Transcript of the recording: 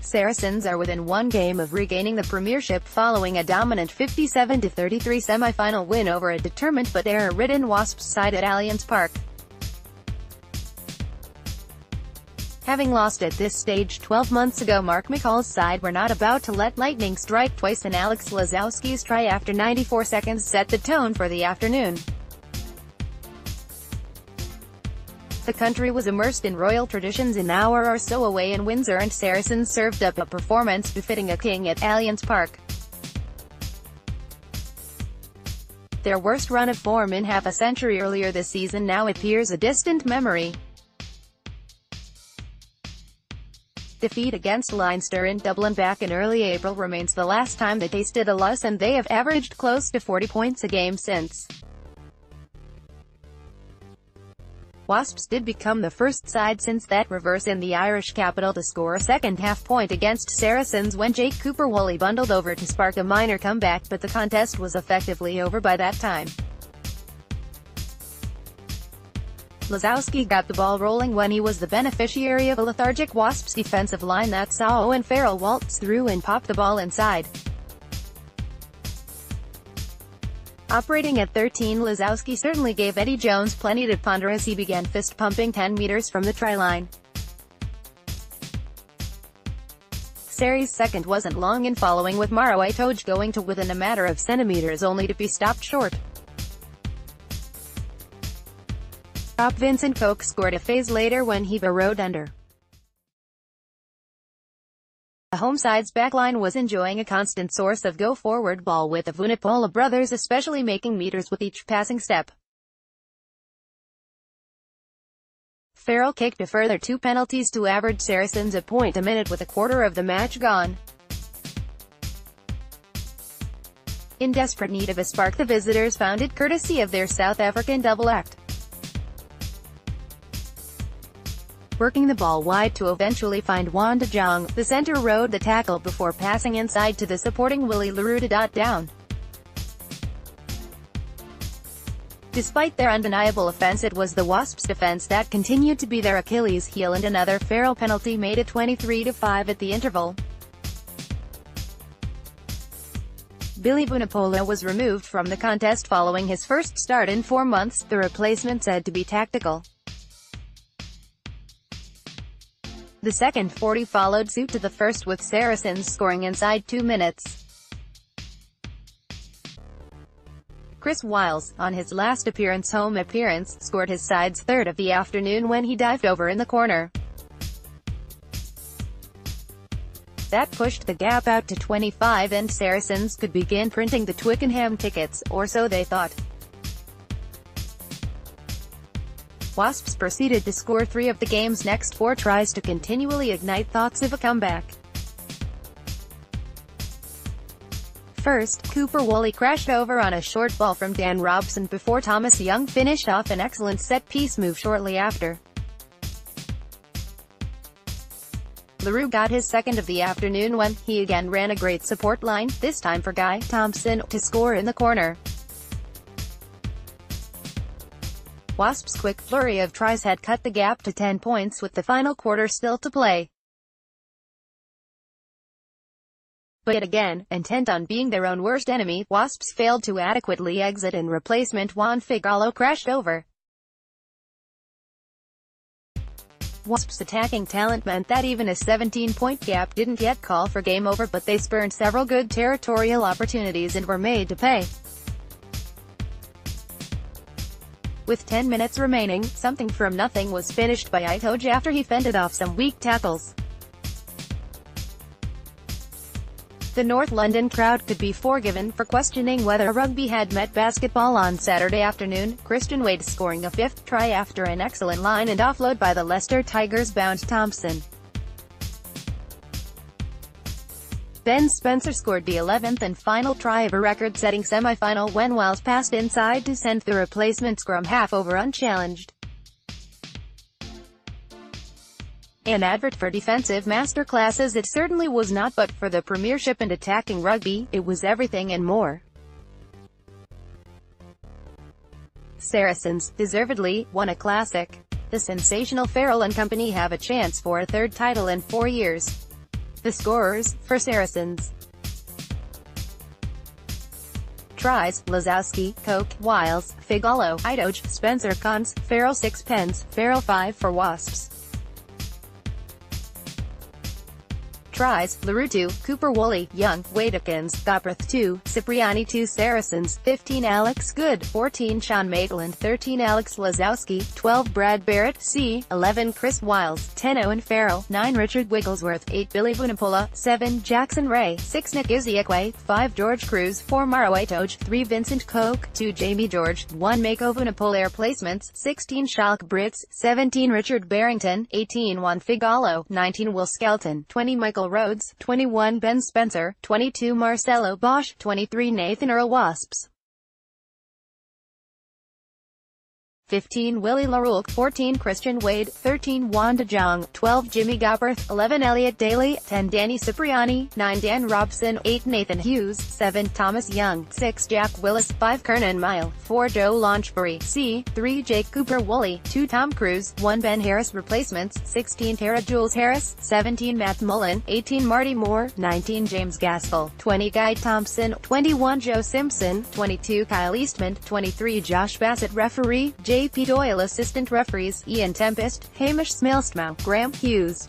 Saracens are within one game of regaining the Premiership following a dominant 57-33 semi-final win over a determined but error-ridden Wasps side at Allianz Park. Having lost at this stage 12 months ago, Mark McCall's side were not about to let lightning strike twice, and Alex Lozowski's try after 94 seconds set the tone for the afternoon. The country was immersed in royal traditions an hour or so away, and Windsor and Saracens served up a performance befitting a king at Allianz Park. Their worst run of form in half a century earlier this season now appears a distant memory. Defeat against Leinster in Dublin back in early April remains the last time they tasted a loss, and they have averaged close to 40 points a game since. Wasps did become the first side since that reverse in the Irish capital to score a second half point against Saracens when Jake Cooper-Woolley bundled over to spark a minor comeback, but the contest was effectively over by that time. Lozowski got the ball rolling when he was the beneficiary of a lethargic Wasps defensive line that saw Owen Farrell waltz through and pop the ball inside. Operating at 13, Lozowski certainly gave Eddie Jones plenty to ponder as he began fist-pumping 10 meters from the try line. Sarries' second wasn't long in following, with Maro Itoje going to within a matter of centimeters only to be stopped short. Prop Vincent Koch scored a phase later when he burrowed under. The home side's backline was enjoying a constant source of go-forward ball, with the Vunipola brothers especially making meters with each passing step. Farrell kicked a further 2 penalties to average Saracens a point a minute with a quarter of the match gone. In desperate need of a spark, the visitors found it courtesy of their South African double act. Working the ball wide to eventually find Juan de Jong, the centre rode the tackle before passing inside to the supporting Willie Leroux to dot down. Despite their undeniable offence, it was the Wasps' defence that continued to be their Achilles heel, and another Farrell penalty made it 23-5 at the interval. Billy Vunipola was removed from the contest following his first start in 4 months, the replacement said to be tactical. The second 40 followed suit to the first, with Saracens scoring inside 2 minutes. Chris Wiles, on his last home appearance, scored his side's third of the afternoon when he dived over in the corner. That pushed the gap out to 25, and Saracens could begin printing the Twickenham tickets, or so they thought. Wasps proceeded to score 3 of the game's next 4 tries to continually ignite thoughts of a comeback. First, Cooper-Woolley crashed over on a short ball from Dan Robson before Thomas Young finished off an excellent set-piece move shortly after. Leroux got his second of the afternoon when he again ran a great support line, this time for Guy Thompson, to score in the corner. Wasps' quick flurry of tries had cut the gap to 10 points with the final quarter still to play. But yet again, intent on being their own worst enemy, Wasps failed to adequately exit, and replacement Juan Figallo crashed over. Wasps' attacking talent meant that even a 17-point gap didn't yet call for game over, but they spurned several good territorial opportunities and were made to pay. With 10 minutes remaining, something from nothing was finished by Itoje after he fended off some weak tackles. The North London crowd could be forgiven for questioning whether rugby had met basketball on Saturday afternoon, Christian Wade scoring a 5th try after an excellent line and offload by the Leicester Tigers-bound Thompson. Ben Spencer scored the 11th and final try of a record-setting semi-final when Wiles passed inside to send the replacement scrum half over unchallenged. An advert for defensive masterclasses it certainly was not, but for the Premiership and attacking rugby, it was everything and more. Saracens, deservedly, won a classic. The sensational Farrell and company have a chance for a 3rd title in 4 years. The scorers, for Saracens. Tries: Lozowski, Koch, Wiles, Figallo, Itoge, Spencer Cons, Farrell 6 pens, Farrell 5 for Wasps. Tries: Leroux 2, Cooper Woolley, Young, Wadekins, Gopreth 2, Cipriani 2 Saracens, 15 Alex Good, 14 Sean Maitland, 13 Alex Lozowski, 12 Brad Barrett, C, 11 Chris Wiles, 10 Owen Farrell, 9 Richard Wigglesworth, 8 Billy Vunipola, 7 Jackson Ray, 6 Nick Iziekwe, 5 George Cruz, 4 Maro Itoge, 3 Vincent Koch, 2 Jamie George, 1 Mako Vunipola. Air placements: 16 Schalk Brits, 17 Richard Barrington, 18 Juan Figallo, 19 Will Skelton, 20 Michael Rhodes, 21 Ben Spencer, 22 Marcelo Bosch, 23 Nathan Earl. Wasps. 15 Willie Leroux, 14 Christian Wade, 13 Wanda Jong, 12 Jimmy Gopreth, 11 Elliot Daly, 10 Danny Cipriani, 9 Dan Robson, 8 Nathan Hughes, 7 Thomas Young, 6 Jack Willis, 5 Kernan Mile, 4 Joe Launchbury, C, 3 Jake Cooper Woolley, 2 Tom Cruise, 1 Ben Harris. Replacements: 16 Tara Jules Harris, 17 Matt Mullen, 18 Marty Moore, 19 James Gaskell, 20 Guy Thompson, 21 Joe Simpson, 22 Kyle Eastman, 23 Josh Bassett. Referee: J.P. Doyle. Assistant referees: Ian Tempest, Hamish Smailstmow, Graham Hughes.